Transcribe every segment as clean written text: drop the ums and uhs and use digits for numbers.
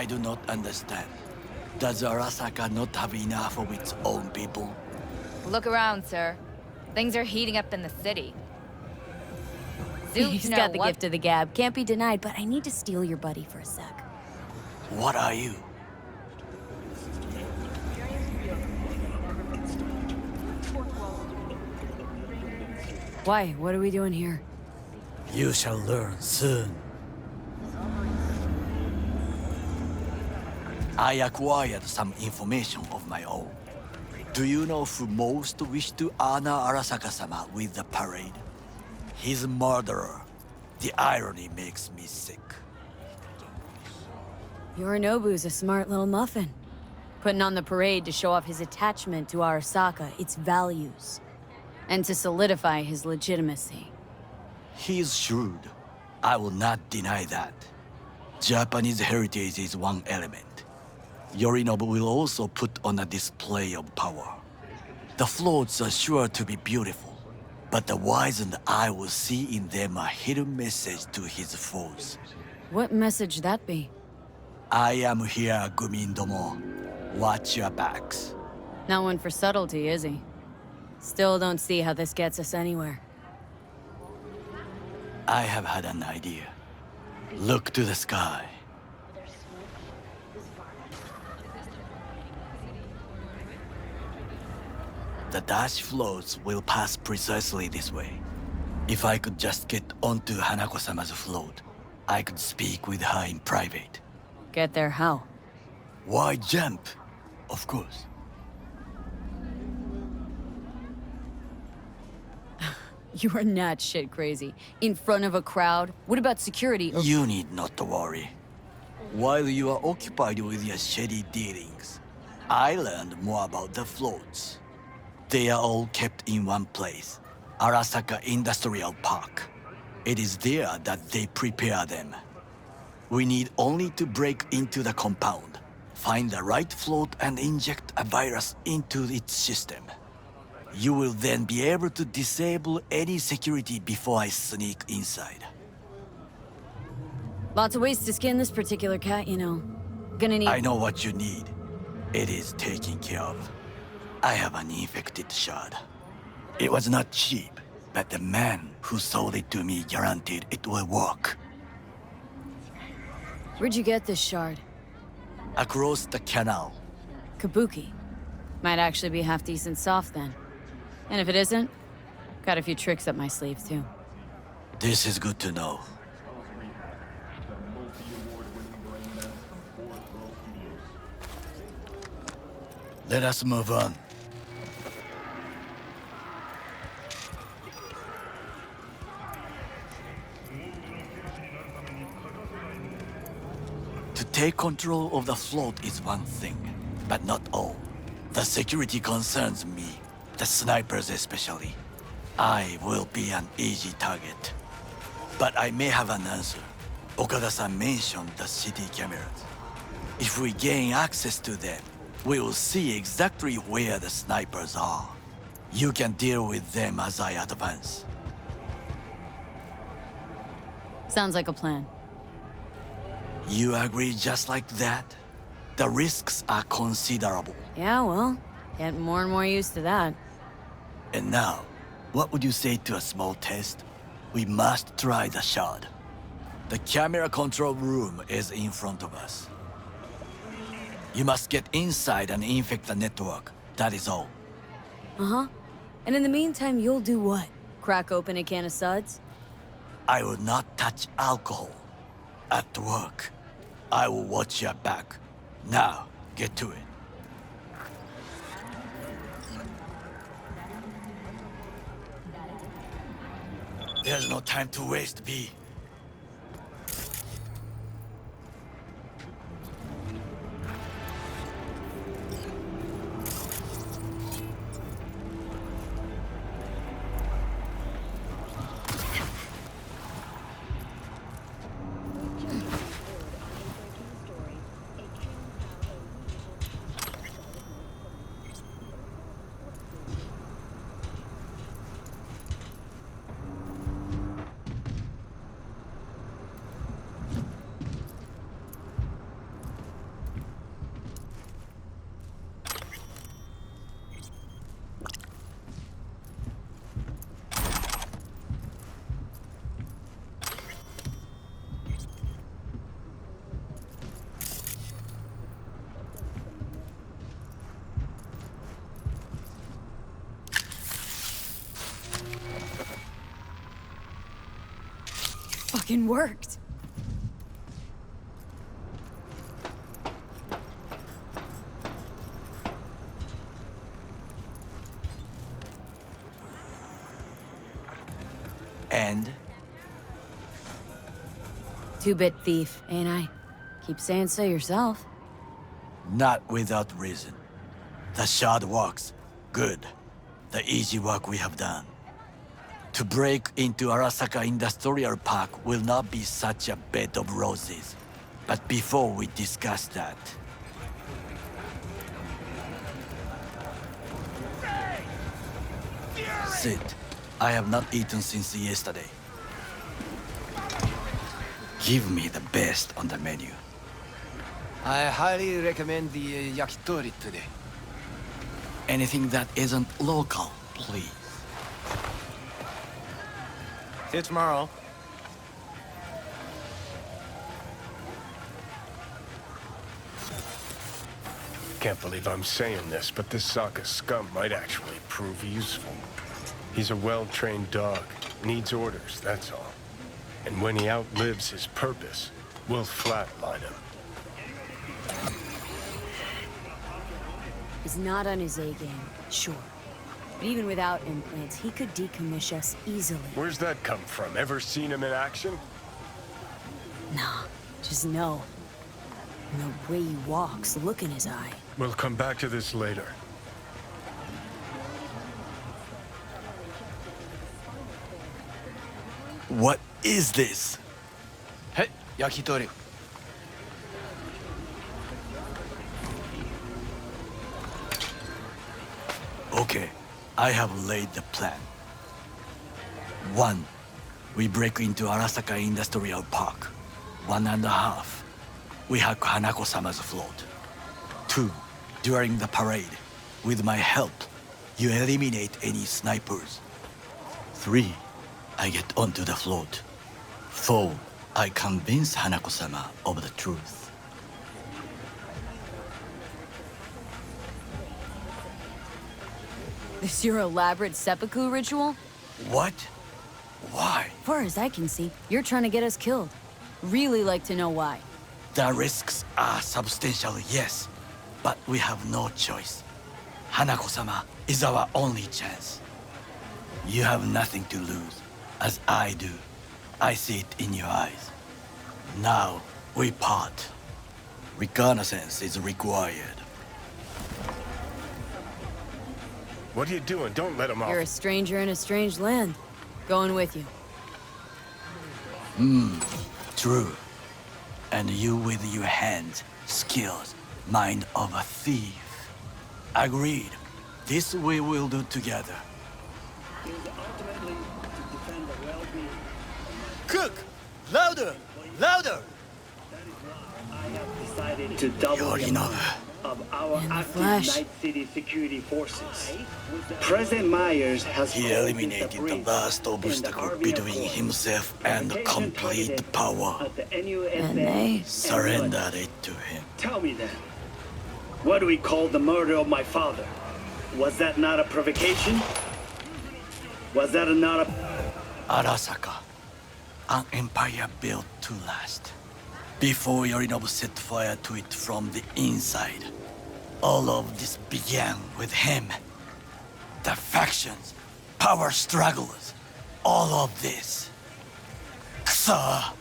I do not understand. Does Arasaka not have enough of its own people? Look around, sir. Things are heating up in the city. Zoot, He's got the gift of the gab. Can't be denied, but I need to steal your buddy for a sec. What are you? Why? What are we doing here? You shall learn soon. I acquired some information of my own. Do you know who most wished to honor Arasaka-sama with the parade? His murderer. The irony makes me sick. Yorinobu's a smart little muffin. Putting on the parade to show off his attachment to Arasaka, its values, and to solidify his legitimacy. He's shrewd. I will not deny that. Japanese heritage is one element. Yorinobu will also put on a display of power. The floats are sure to be beautiful, but the wizened eye will see in them a hidden message to his foes. What message that be? I am here, Gumindomo. Watch your backs. Not one for subtlety, is he? Still don't see how this gets us anywhere. I have had an idea. Look to the sky. The dash floats will pass precisely this way. If I could just get onto Hanako-sama's float, I could speak with her in private. Get there how? Why jump? Of course. You are not shit crazy. In front of a crowd? What about security? You need not to worry. While you are occupied with your shady dealings, I learned more about the floats. They are all kept in one place, Arasaka Industrial Park. It is there that they prepare them. We need only to break into the compound, find the right float and inject a virus into its system. You will then be able to disable any security before I sneak inside. Lots of ways to skin this particular cat, you know. Gonna need— I know what you need. It is taken care of. I have an infected shard. It was not cheap, but the man who sold it to me guaranteed it will work. Where'd you get this shard? Across the canal. Kabuki. Might actually be half-decent soft then. And if it isn't, got a few tricks up my sleeve too. This is good to know. Let us move on. To take control of the float is one thing, but not all. The security concerns me, the snipers especially. I will be an easy target. But I may have an answer. Okada-san mentioned the city cameras. If we gain access to them, we will see exactly where the snipers are. You can deal with them as I advance. Sounds like a plan. You agree just like that? The risks are considerable. Yeah, well, getting more and more used to that. And now, what would you say to a small test? We must try the shard. The camera control room is in front of us. You must get inside and infect the network. That is all. Uh-huh. And in the meantime, you'll do what? Crack open a can of suds? I will not touch alcohol. At work, I will watch your back. Now, get to it. There's no time to waste, V. fucking worked. And? Two-bit thief, ain't I? Keep saying so yourself. Not without reason. The shard works. Good. The easy work we have done. To break into Arasaka Industrial Park will not be such a bed of roses. But before we discuss that... Sit. I have not eaten since yesterday. Give me the best on the menu. I highly recommend the yakitori today. Anything that isn't local, please. See you tomorrow. Can't believe I'm saying this, but this Saka scum might actually prove useful. He's a well-trained dog. Needs orders, that's all. And when he outlives his purpose, we'll flatline him. He's not on his A-game, sure. But even without implants, he could decommission us easily. Where's that come from? Ever seen him in action? Nah, just know. And the way he walks, look in his eye. We'll come back to this later. What is this? Hey, yakitori. Okay, I have laid the plan. 1. We break into Arasaka Industrial Park. 1.5. We hack Hanako-sama's float. 2. During the parade, with my help, you eliminate any snipers. 3. I get onto the float. 4. I convince Hanako-sama of the truth. This your elaborate seppuku ritual? What? Why? Far as I can see, you're trying to get us killed. Really like to know why. The risks are substantial, yes, but we have no choice. Hanako-sama is our only chance. You have nothing to lose, as I do. I see it in your eyes. Now, we part. Reconnaissance is required. What are you doing? Don't let him off. You're a stranger in a strange land. Going with you. True. And you with your hands, skills, mind of a thief. Agreed. This we will do together. Cook! Louder! Louder! To double the Yorinobu. amount of our In the active flesh. Night City security forces. President Myers has He eliminated the last obstacle between himself and complete power. And they Surrendered it to him. Tell me then, what do we call the murder of my father? Was that not a provocation? Was that not a... Arasaka. An empire built to last. Before Yorinobu set fire to it from the inside. All of this began with him. The factions, power struggles, all of this. Kusa!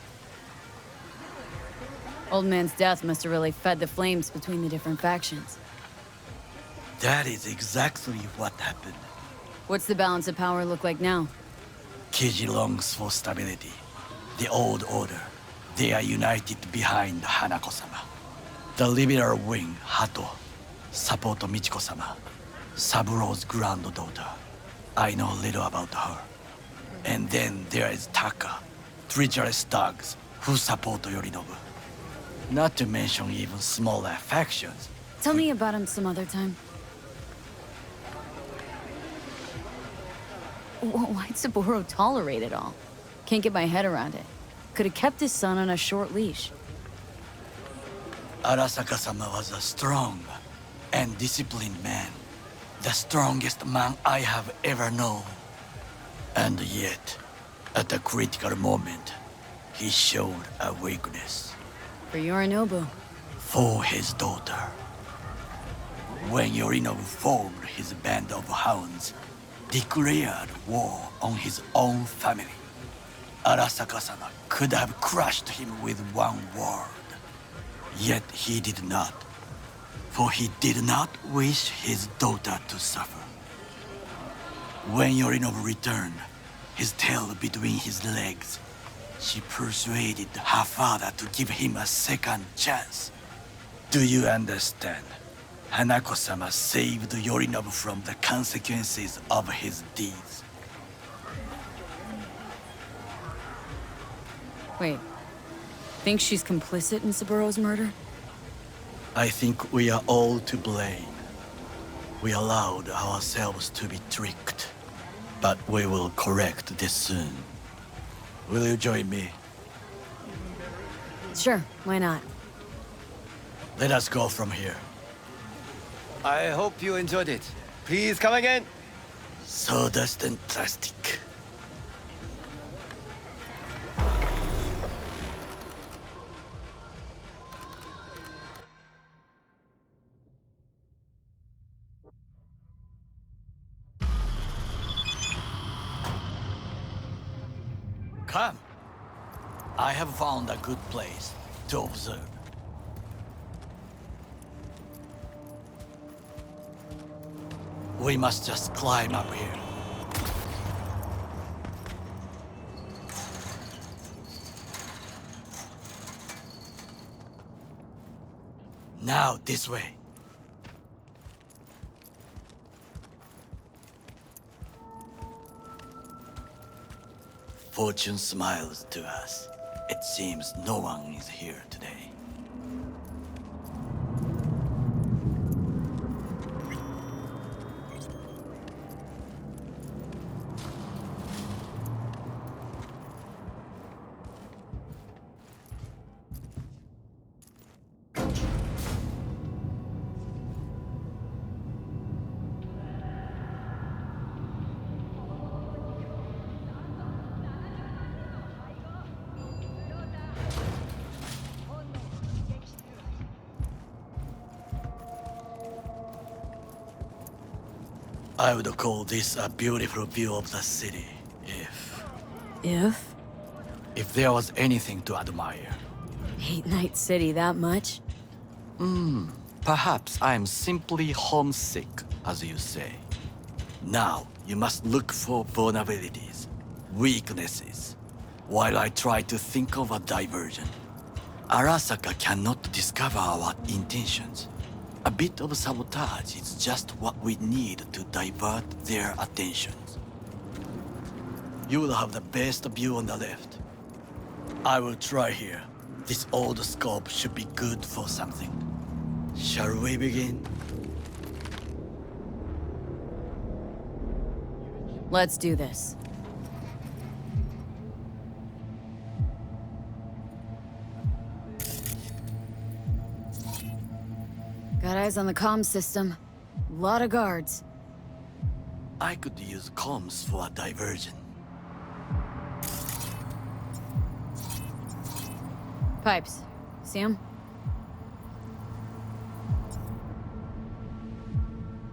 Old man's death must have really fed the flames between the different factions. That is exactly what happened. What's the balance of power look like now? Kiji longs for stability. The old order. They are united behind Hanako-sama. The liberal wing, Hato, support Michiko-sama, Saburo's granddaughter. I know little about her. And then there is Taka, treacherous thugs who support Yorinobu. Not to mention even smaller factions. Tell me about him some other time. Why'd Saburo tolerate it all? Can't get my head around it. Could have kept his son on a short leash. Arasaka-sama was a strong and disciplined man. The strongest man I have ever known. And yet, at a critical moment, he showed a weakness For Yorinobu. for his daughter. When Yorinobu formed his band of hounds, declared war on his own family, Arasaka-sama could have crushed him with one word. Yet he did not, for he did not wish his daughter to suffer. When Yorinobu returned, his tail between his legs, she persuaded her father to give him a second chance. Do you understand? Hanako-sama saved Yorinobu from the consequences of his deeds. Wait. Think she's complicit in Saburo's murder? I think we are all to blame. We allowed ourselves to be tricked. But we will correct this soon. Will you join me? Sure, why not? Let us go from here. I hope you enjoyed it. Please come again. Sawdust and plastic. Come. I have found a good place to observe. We must just climb up here. Now, this way. Fortune smiles to us. It seems no one is here today. I would call this a beautiful view of the city, If? if there was anything to admire. Hate Night City that much? Perhaps I am simply homesick, as you say. Now, you must look for vulnerabilities, weaknesses, while I try to think of a diversion. Arasaka cannot discover our intentions. A bit of sabotage is just what we need to divert their attentions. You will have the best view on the left. I will try here. This old scope should be good for something. Shall we begin? Let's do this. Got eyes on the comm system. Lot of guards. I could use comms for a diversion. Pipes. See 'em?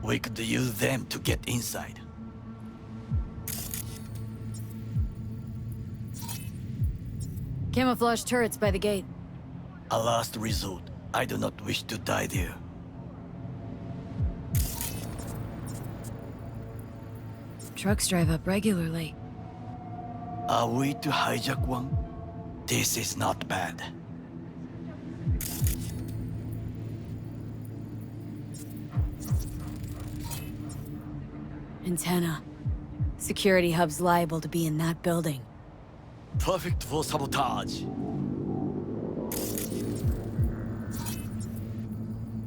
We could use them to get inside. Camouflage turrets by the gate. A last resort. I do not wish to die there. Trucks drive up regularly. Are we to hijack one? This is not bad. Antenna. Security hub's liable to be in that building. Perfect for sabotage.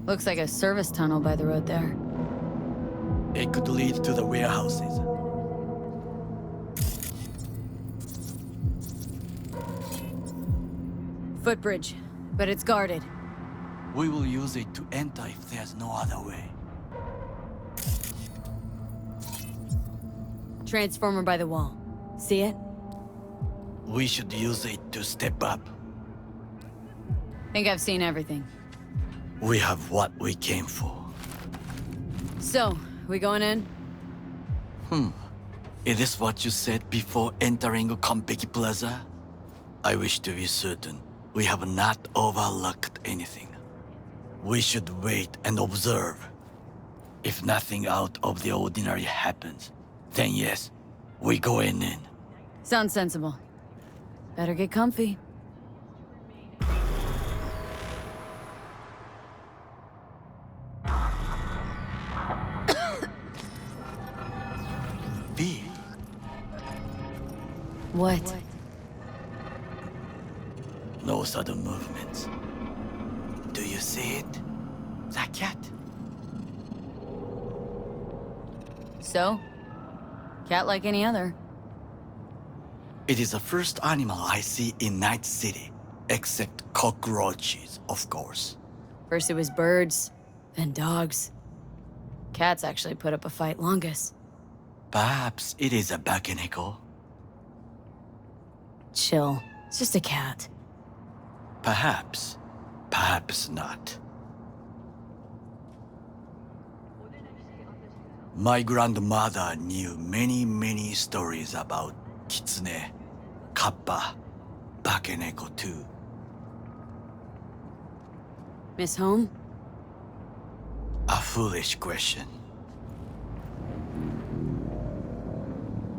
Looks like a service tunnel by the road there. It could lead to the warehouses. Footbridge, but it's guarded. We will use it to enter if there's no other way. Transformer by the wall. See it? we should use it to step up. Think I've seen everything. We have what we came for. So, we going in? Is this what you said before entering Konpeki Plaza? I wish to be certain we have not overlooked anything. We should wait and observe. If nothing out of the ordinary happens, then yes, we going in. Sounds sensible. Better get comfy. B. What? No sudden movements. Do you see it? The cat? So? Cat like any other. It is the first animal I see in Night City, except cockroaches, of course. First it was birds, then dogs. Cats actually put up a fight longest. Perhaps it is a bakeneko. Chill. It's just a cat. Perhaps. Perhaps not. My grandmother knew many stories about kitsune, kappa, bakeneko too. Miss Home? A foolish question.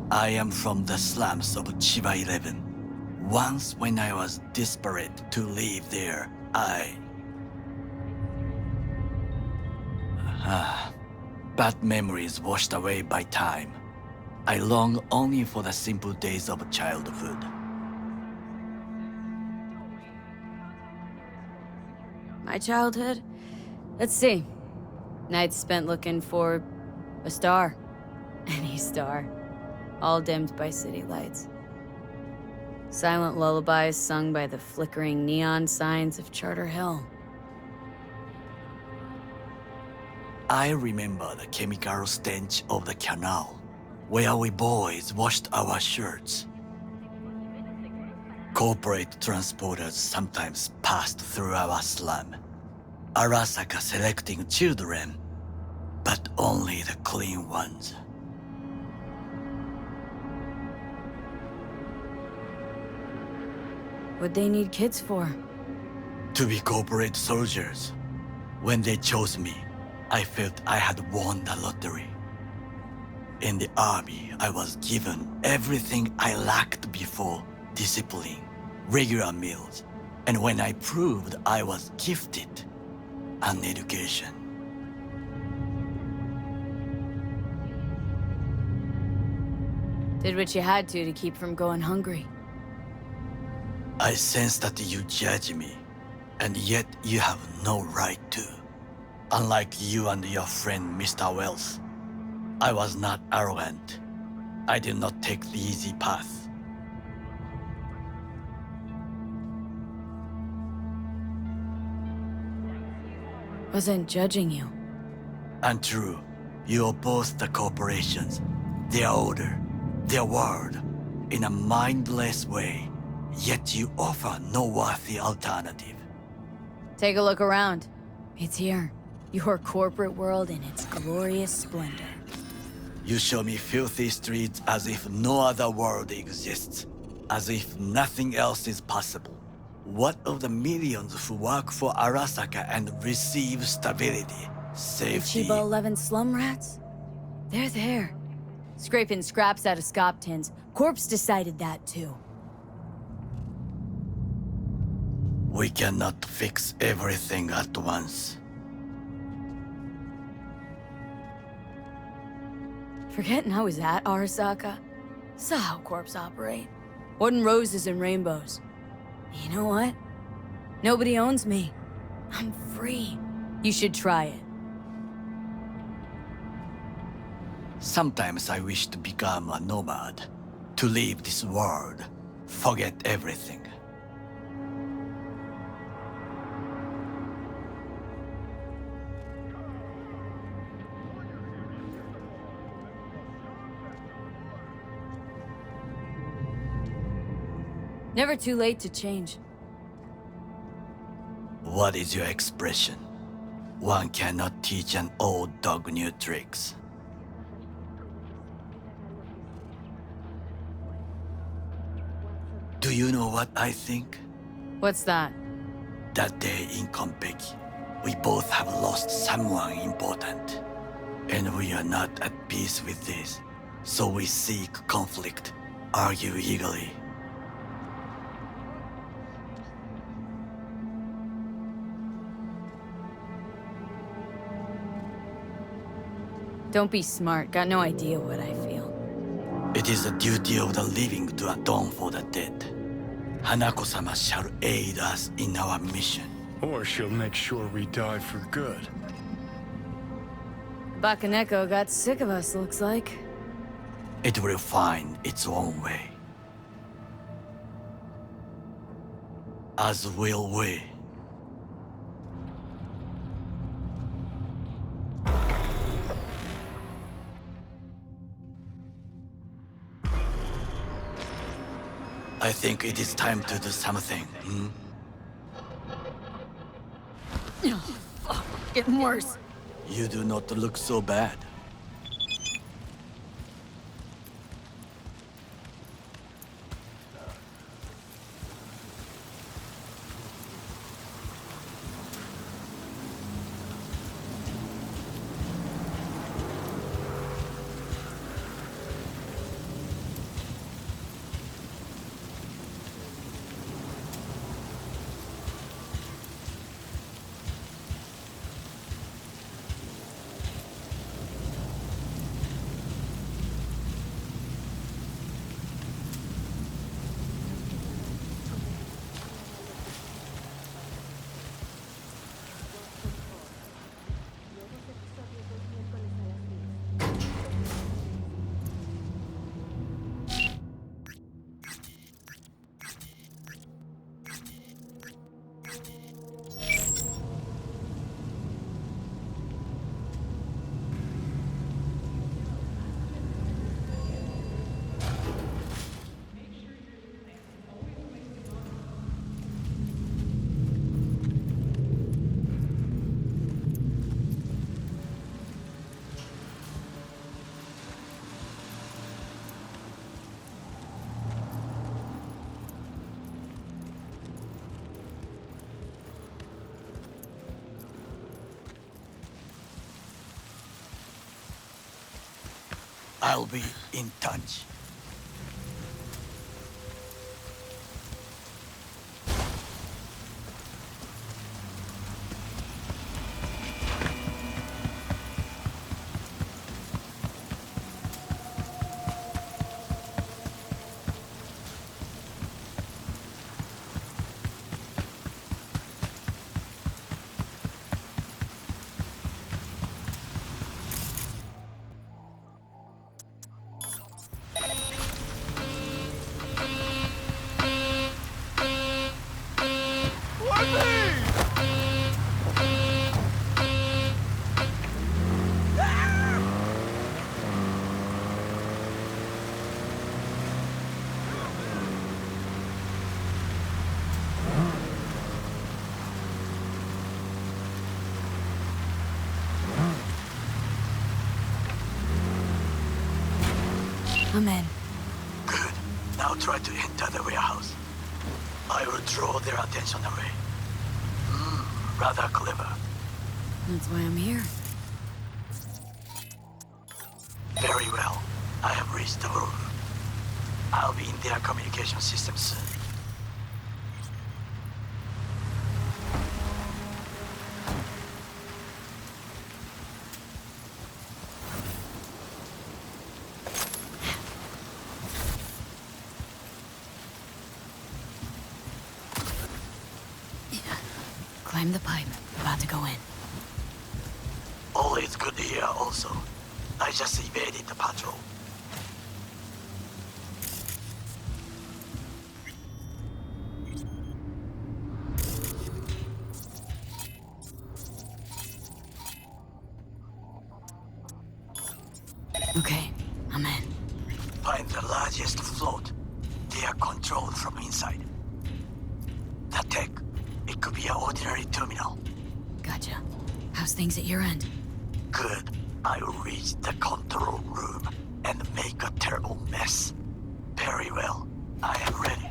I am from the slums of Chiba 11. Once when I was desperate to live there, bad memories washed away by time. I long only for the simple days of childhood. My childhood? Let's see. Nights spent looking for a star. Any star. All dimmed by city lights. Silent lullabies sung by the flickering neon signs of Charter Hill. I remember the chemical stench of the canal, where we boys washed our shirts. Corporate transporters sometimes passed through our slum. Arasaka selecting children, but only the clean ones. What'd they need kids for? To be corporate soldiers. When they chose me, I felt I had won the lottery. In the army, I was given everything I lacked before: discipline, regular meals, and when I proved I was gifted, an education. Did what you had to keep from going hungry. I sense that you judge me, and yet you have no right to. Unlike you and your friend Mr. Wells, I was not arrogant. I did not take the easy path. Wasn't judging you. Untrue, you oppose the corporations, their order, their world, in a mindless way, yet you offer no worthy alternative. Take a look around. It's here. Your corporate world in its glorious splendor. You show me filthy streets as if no other world exists, as if nothing else is possible. What of the millions who work for Arasaka and receive stability, safety? Chiba 11 slum rats? They're there. Scraping scraps out of scop tins. Corpse decided that too. We cannot fix everything at once. Forgetting I was at Arasaka? Saw how corps operate. Wasn't roses and rainbows. You know what? Nobody owns me. I'm free. You should try it. Sometimes I wish to become a nomad, to leave this world, forget everything. Never too late to change. What is your expression? One cannot teach an old dog new tricks. Do you know what I think? What's that? That day in Konpeki, we both have lost someone important. And we are not at peace with this. So we seek conflict, argue eagerly. Don't be smart. Got no idea what I feel. It is the duty of the living to atone for the dead. Hanako-sama shall aid us in our mission. Or she'll make sure we die for good. Bakaneko got sick of us, looks like. It will find its own way. As will we. I think it is time to do something, Getting worse. You do not look so bad. I'll be in touch. I'm in. Good. Now try to enter the warehouse. I will draw their attention away. Rather clever. That's why I'm here. Very well. I have reached the room. I'll be in their communication system soon. Climb the pipe. About to go in. All is good here also. I just evaded the patrol. Okay, I'm in. Find the largest float. The They are controlled from inside. The tech, it could be an ordinary terminal. Gotcha. How's things at your end? Good. I'll reach the control room and make a terrible mess. Very well. I am ready.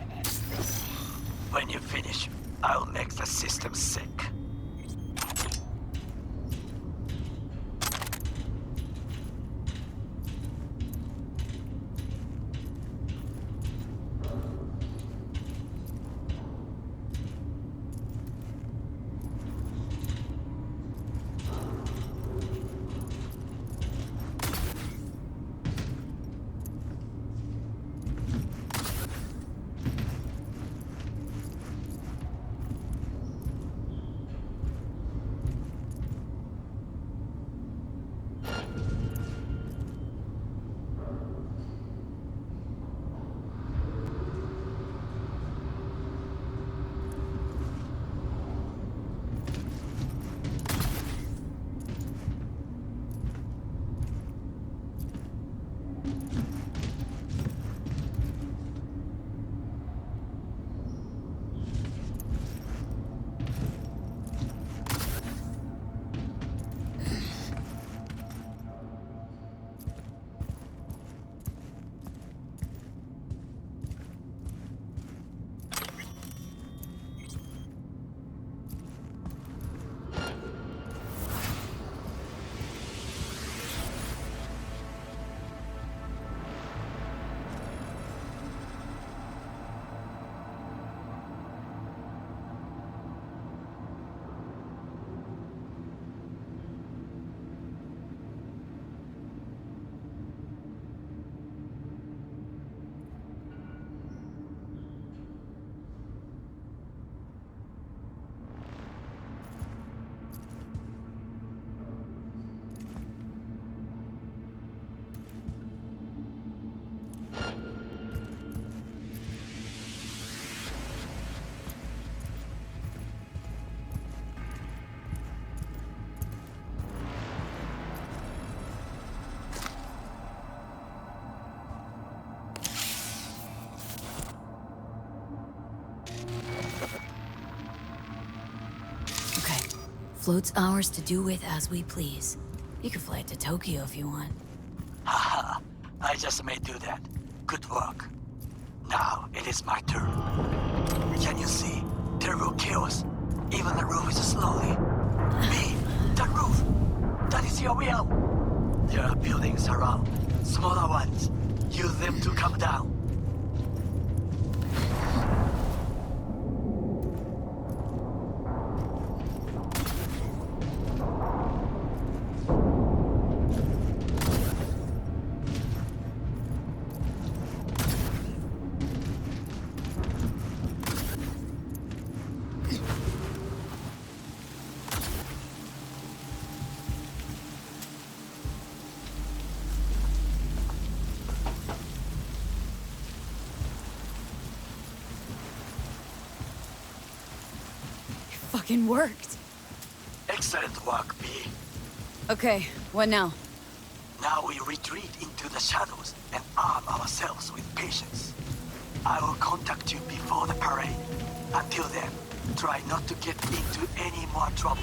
When you finish, I'll make the system sick. Float's ours to do with as we please. You can fly it to Tokyo if you want. Haha, I just may do that. Good work. Now it is my turn. Can you see? Terrible chaos. Even the roof is slowly. Me, the roof. That is your will. There are buildings around. Smaller ones. Use them to come down. Fucking worked. Excellent work, B. Okay, what now? Now we retreat into the shadows and arm ourselves with patience. I will contact you before the parade. Until then, try not to get into any more trouble.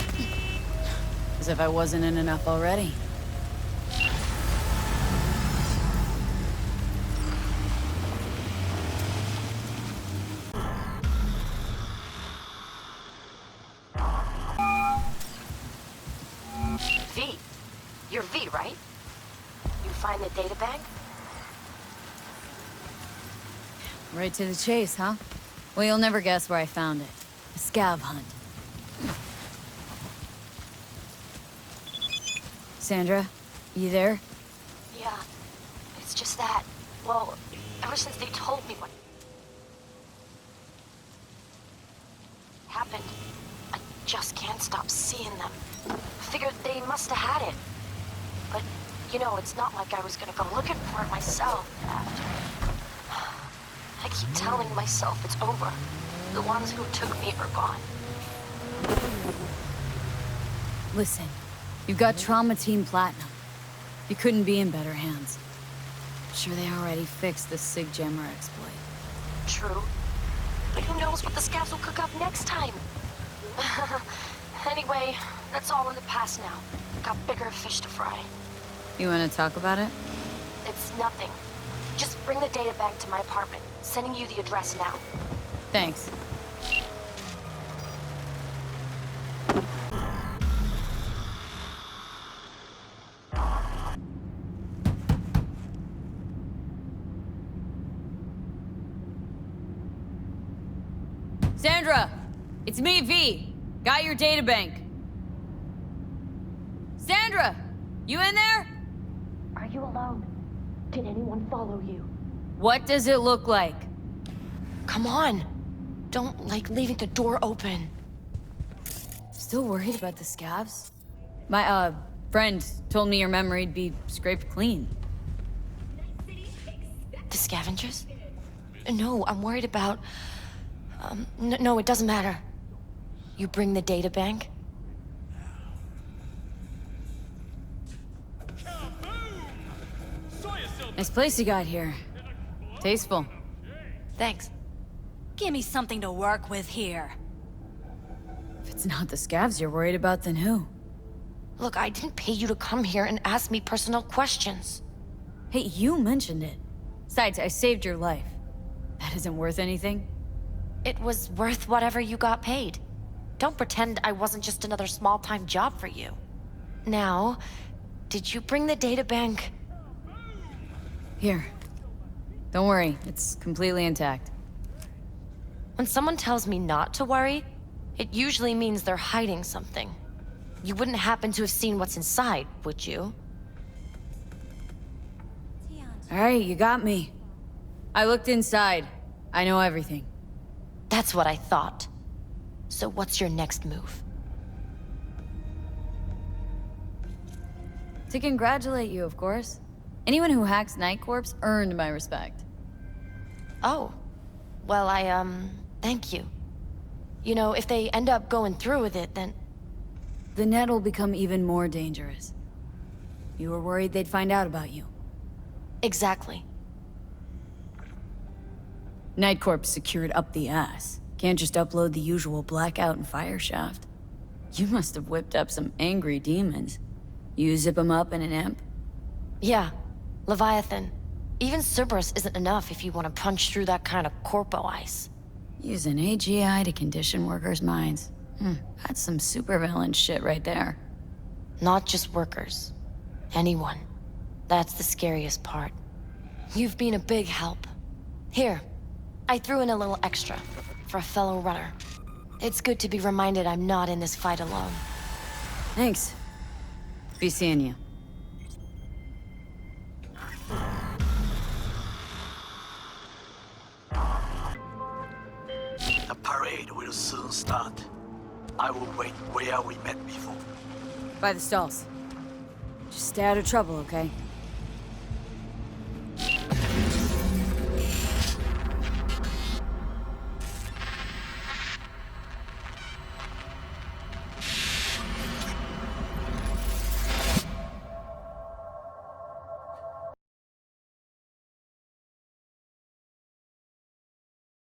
As if I wasn't in enough already. V. You're V, right? You find the databank? Right to the chase, huh? Well, you'll never guess where I found it. A scav hunt. Sandra, you there? Yeah. It's just that, well, ever since they told me what happened, I just can't stop seeing them. Figured they must have had it. But, you know, it's not like I was gonna go looking for it myself. I keep telling myself it's over. The ones who took me are gone. Listen, you've got Trauma Team Platinum. You couldn't be in better hands. I'm sure they already fixed the Sig Jammer exploit. true. But who knows what the scabs will cook up next time? Anyway, that's all in the past now. Got bigger fish to fry. You want to talk about it? It's nothing. Just bring the data back to my apartment. Sending you the address now. Thanks. Sandra! It's me, V. Got your databank. Sandra! You in there? Are you alone? Did anyone follow you? What does it look like? Come on. Don't like leaving the door open. Still worried about the scabs? My, friend told me your memory'd be scraped clean. The scavengers? No, I'm worried about... no, it doesn't matter. You bring the data bank? Nice place you got here. Tasteful. Thanks. Give me something to work with here. If it's not the scabs you're worried about, then who? Look, I didn't pay you to come here and ask me personal questions. Hey, you mentioned it. Besides, I saved your life. That isn't worth anything? It was worth whatever you got paid. Don't pretend I wasn't just another small-time job for you. Now, did you bring the data bank? Here. Don't worry, it's completely intact. When someone tells me not to worry, it usually means they're hiding something. You wouldn't happen to have seen what's inside, would you? Alright, you got me. I looked inside. I know everything. That's what I thought. So what's your next move? To congratulate you, of course. Anyone who hacks Night Corps earned my respect. Oh. Well, thank you. You know, if they end up going through with it, then... The net will become even more dangerous. You were worried they'd find out about you. Exactly. Night Corps secured up the ass. Can't just upload the usual blackout and fire shaft. You must have whipped up some angry demons. You zip them up in an imp? Yeah. Leviathan. Even Cerberus isn't enough if you want to punch through that kind of corpo ice. Use an AGI to condition workers' minds. That's some supervillain shit right there. Not just workers. Anyone. That's the scariest part. You've been a big help. Here, I threw in a little extra for a fellow runner. It's good to be reminded I'm not in this fight alone. Thanks. Be seeing you. The parade will soon start. I will wait where we met before. By the stalls. Just stay out of trouble, okay?